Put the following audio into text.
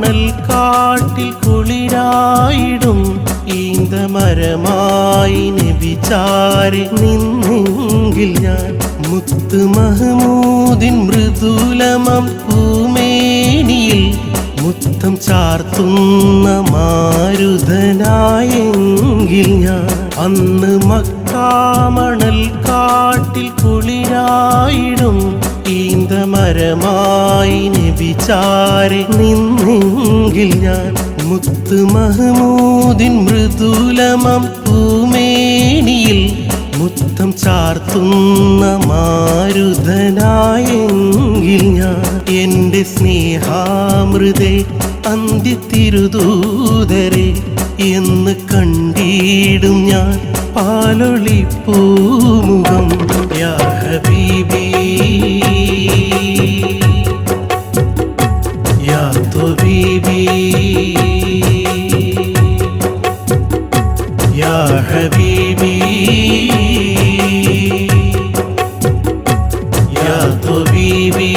മണൽ കാട്ടിൽ കുളിരായിടും ഈന്തമരമായി നബിചാരി നിന്നെങ്കിൽ ഞാൻ മുത്ത് മഹമൂദിൻ മൃദുലമം പൂമേനിയിൽ മുത്തം ചാർത്തുന്ന മാരുതനായെങ്കിൽ ഞാൻ അന്ന് മക്കാമണൽ കാട്ടിൽ കുളിരായിടും ഈന്തമരമായി നബിചാരി നിന്നെങ്കിൽ ഞാൻ മുത്ത് മഹമൂദിൻ മൃദുലമം പൂമേനിയിൽ മുത്തം ചാർത്തുന്ന മാരുതനായെങ്കിൽ ഞാൻ എൻ്റെ സ്നേഹാമൃതേ അന്ത്യത്തിരുദൂതരെ എന്ന് കണ്ടിടും ഞാൻ പാലൊളി പൂമുഖം യാ ഹബീബി യാ ത്വബീബി യാ ഹബീബി യാ ത്വബീബി